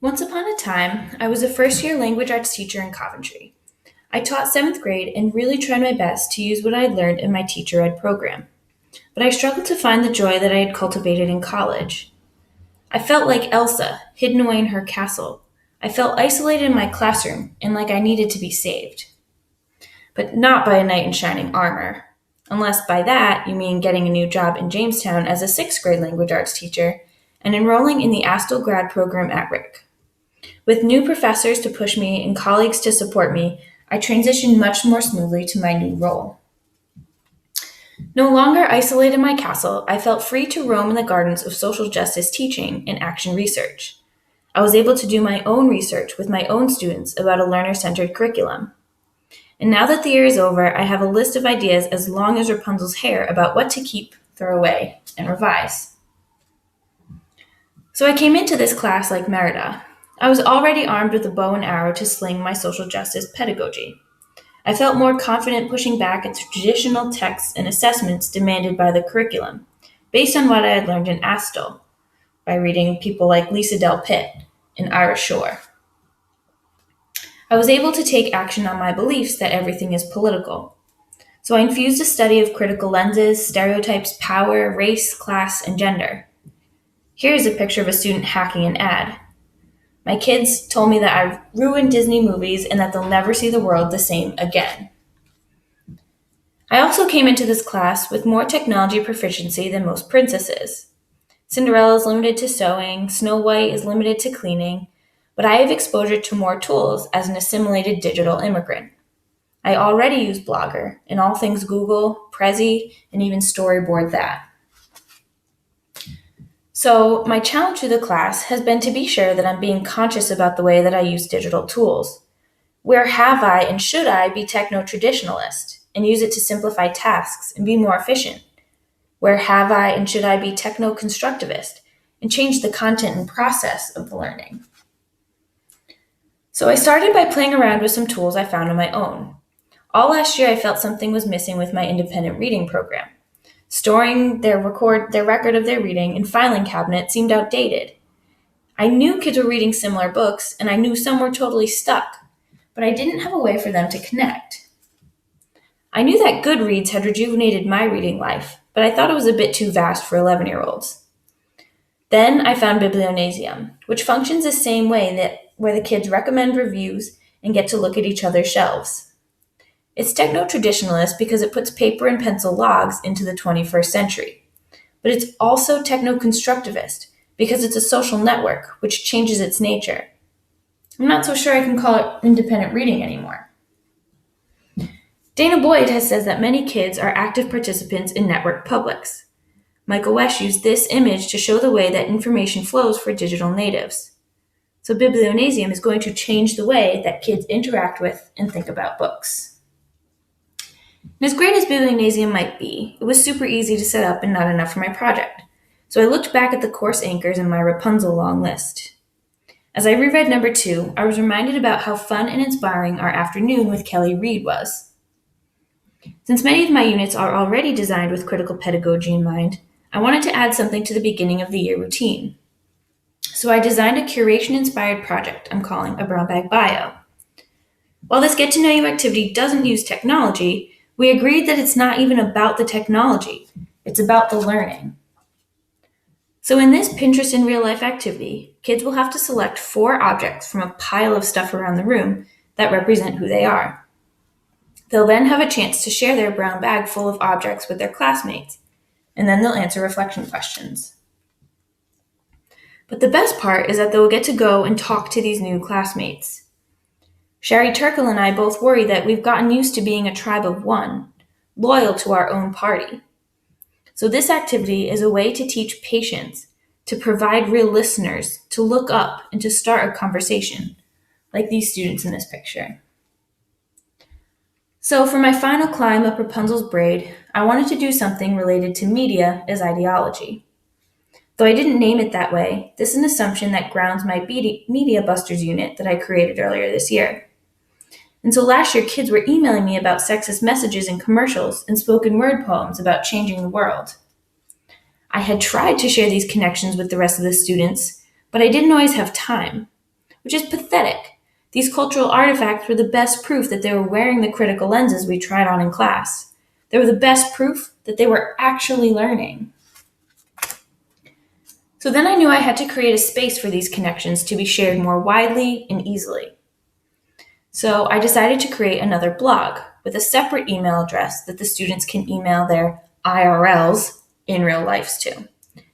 Once upon a time, I was a first year language arts teacher in Coventry. I taught seventh grade and really tried my best to use what I had learned in my teacher ed program. But I struggled to find the joy that I had cultivated in college. I felt like Elsa, hidden away in her castle. I felt isolated in my classroom and like I needed to be saved. But not by a knight in shining armor. Unless by that you mean getting a new job in Jamestown as a sixth grade language arts teacher and enrolling in the Astle grad program at Rick. With new professors to push me and colleagues to support me, I transitioned much more smoothly to my new role. No longer isolated in my castle, I felt free to roam in the gardens of social justice teaching and action research. I was able to do my own research with my own students about a learner centered curriculum. And now that the year is over, I have a list of ideas as long as Rapunzel's hair about what to keep, throw away, and revise. So I came into this class like Merida. I was already armed with a bow and arrow to sling my social justice pedagogy. I felt more confident pushing back at the traditional texts and assessments demanded by the curriculum, based on what I had learned in Astle, by reading people like Lisa Del Pitt and Ira Shore. I was able to take action on my beliefs that everything is political. So I infused a study of critical lenses, stereotypes, power, race, class, and gender. Here is a picture of a student hacking an ad. My kids told me that I've ruined Disney movies and that they'll never see the world the same again. I also came into this class with more technology proficiency than most princesses. Cinderella is limited to sewing, Snow White is limited to cleaning, but I have exposure to more tools as an assimilated digital immigrant. I already use Blogger and all things Google, Prezi, and even storyboard that. So, my challenge to the class has been to be sure that I'm being conscious about the way that I use digital tools. Where have I and should I be techno traditionalist and use it to simplify tasks and be more efficient? Where have I and should I be techno constructivist and change the content and process of the learning? So, I started by playing around with some tools I found on my own. All last year, I felt something was missing with my independent reading program. Storing their record of their reading in filing cabinet seemed outdated. I knew kids were reading similar books, and I knew some were totally stuck, but I didn't have a way for them to connect. I knew that Goodreads had rejuvenated my reading life, but I thought it was a bit too vast for 11-year-olds. Then I found Biblionasium, which functions the same way where the kids recommend reviews and get to look at each other's shelves. It's techno-traditionalist because it puts paper and pencil logs into the 21st century. But it's also techno-constructivist because it's a social network, which changes its nature. I'm not so sure I can call it independent reading anymore. Dana Boyd has said that many kids are active participants in network publics. Michael Wesch used this image to show the way that information flows for digital natives. So Biblionasium is going to change the way that kids interact with and think about books. And as great as Biblionasium might be, it was super easy to set up and not enough for my project. So I looked back at the course anchors in my Rapunzel long list. As I reread number 2, I was reminded about how fun and inspiring our afternoon with Kelly Reed was. Since many of my units are already designed with critical pedagogy in mind, I wanted to add something to the beginning of the year routine. So I designed a curation-inspired project I'm calling a Brown Bag Bio. While this Get to Know You activity doesn't use technology, we agreed that it's not even about the technology, it's about the learning. So in this Pinterest in real life activity, kids will have to select 4 objects from a pile of stuff around the room that represent who they are. They'll then have a chance to share their brown bag full of objects with their classmates, and then they'll answer reflection questions. But the best part is that they'll get to go and talk to these new classmates. Sherry Turkle and I both worry that we've gotten used to being a tribe of one, loyal to our own party. So this activity is a way to teach patience, to provide real listeners, to look up and to start a conversation, like these students in this picture. So for my final climb up Rapunzel's braid, I wanted to do something related to media as ideology. Though I didn't name it that way, this is an assumption that grounds my Media Busters unit that I created earlier this year. And so last year, kids were emailing me about sexist messages in commercials and spoken word poems about changing the world. I had tried to share these connections with the rest of the students, but I didn't always have time. which is pathetic. These cultural artifacts were the best proof that they were wearing the critical lenses we tried on in class. They were the best proof that they were actually learning. So then I knew I had to create a space for these connections to be shared more widely and easily. So I decided to create another blog with a separate email address that the students can email their IRLs in real lives to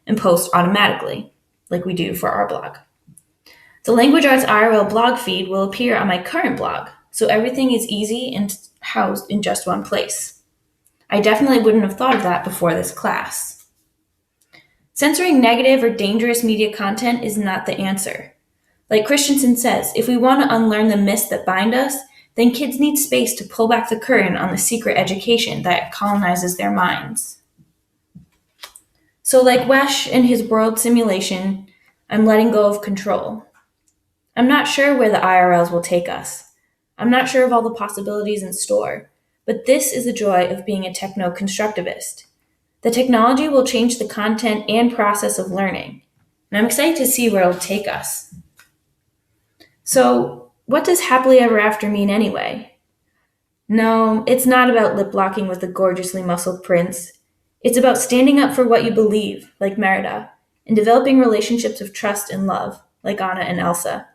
and post automatically, like we do for our blog. The Language Arts IRL blog feed will appear on my current blog, so everything is easy and housed in just one place. I definitely wouldn't have thought of that before this class. Censoring negative or dangerous media content is not the answer. Like Christensen says, if we want to unlearn the myths that bind us, then kids need space to pull back the curtain on the secret education that colonizes their minds. So, like Wesh in his world simulation, I'm letting go of control. I'm not sure where the IRLs will take us. I'm not sure of all the possibilities in store, but this is the joy of being a techno-constructivist. The technology will change the content and process of learning, and I'm excited to see where it'll take us. So, what does happily ever after mean anyway? No, it's not about lip locking with a gorgeously muscled prince. It's about standing up for what you believe, like Merida, and developing relationships of trust and love, like Anna and Elsa.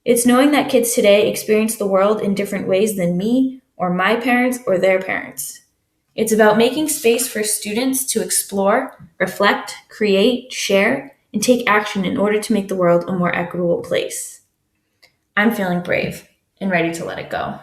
It's knowing that kids today experience the world in different ways than me, or my parents, or their parents. It's about making space for students to explore, reflect, create, share, and take action in order to make the world a more equitable place. I'm feeling brave and ready to let it go.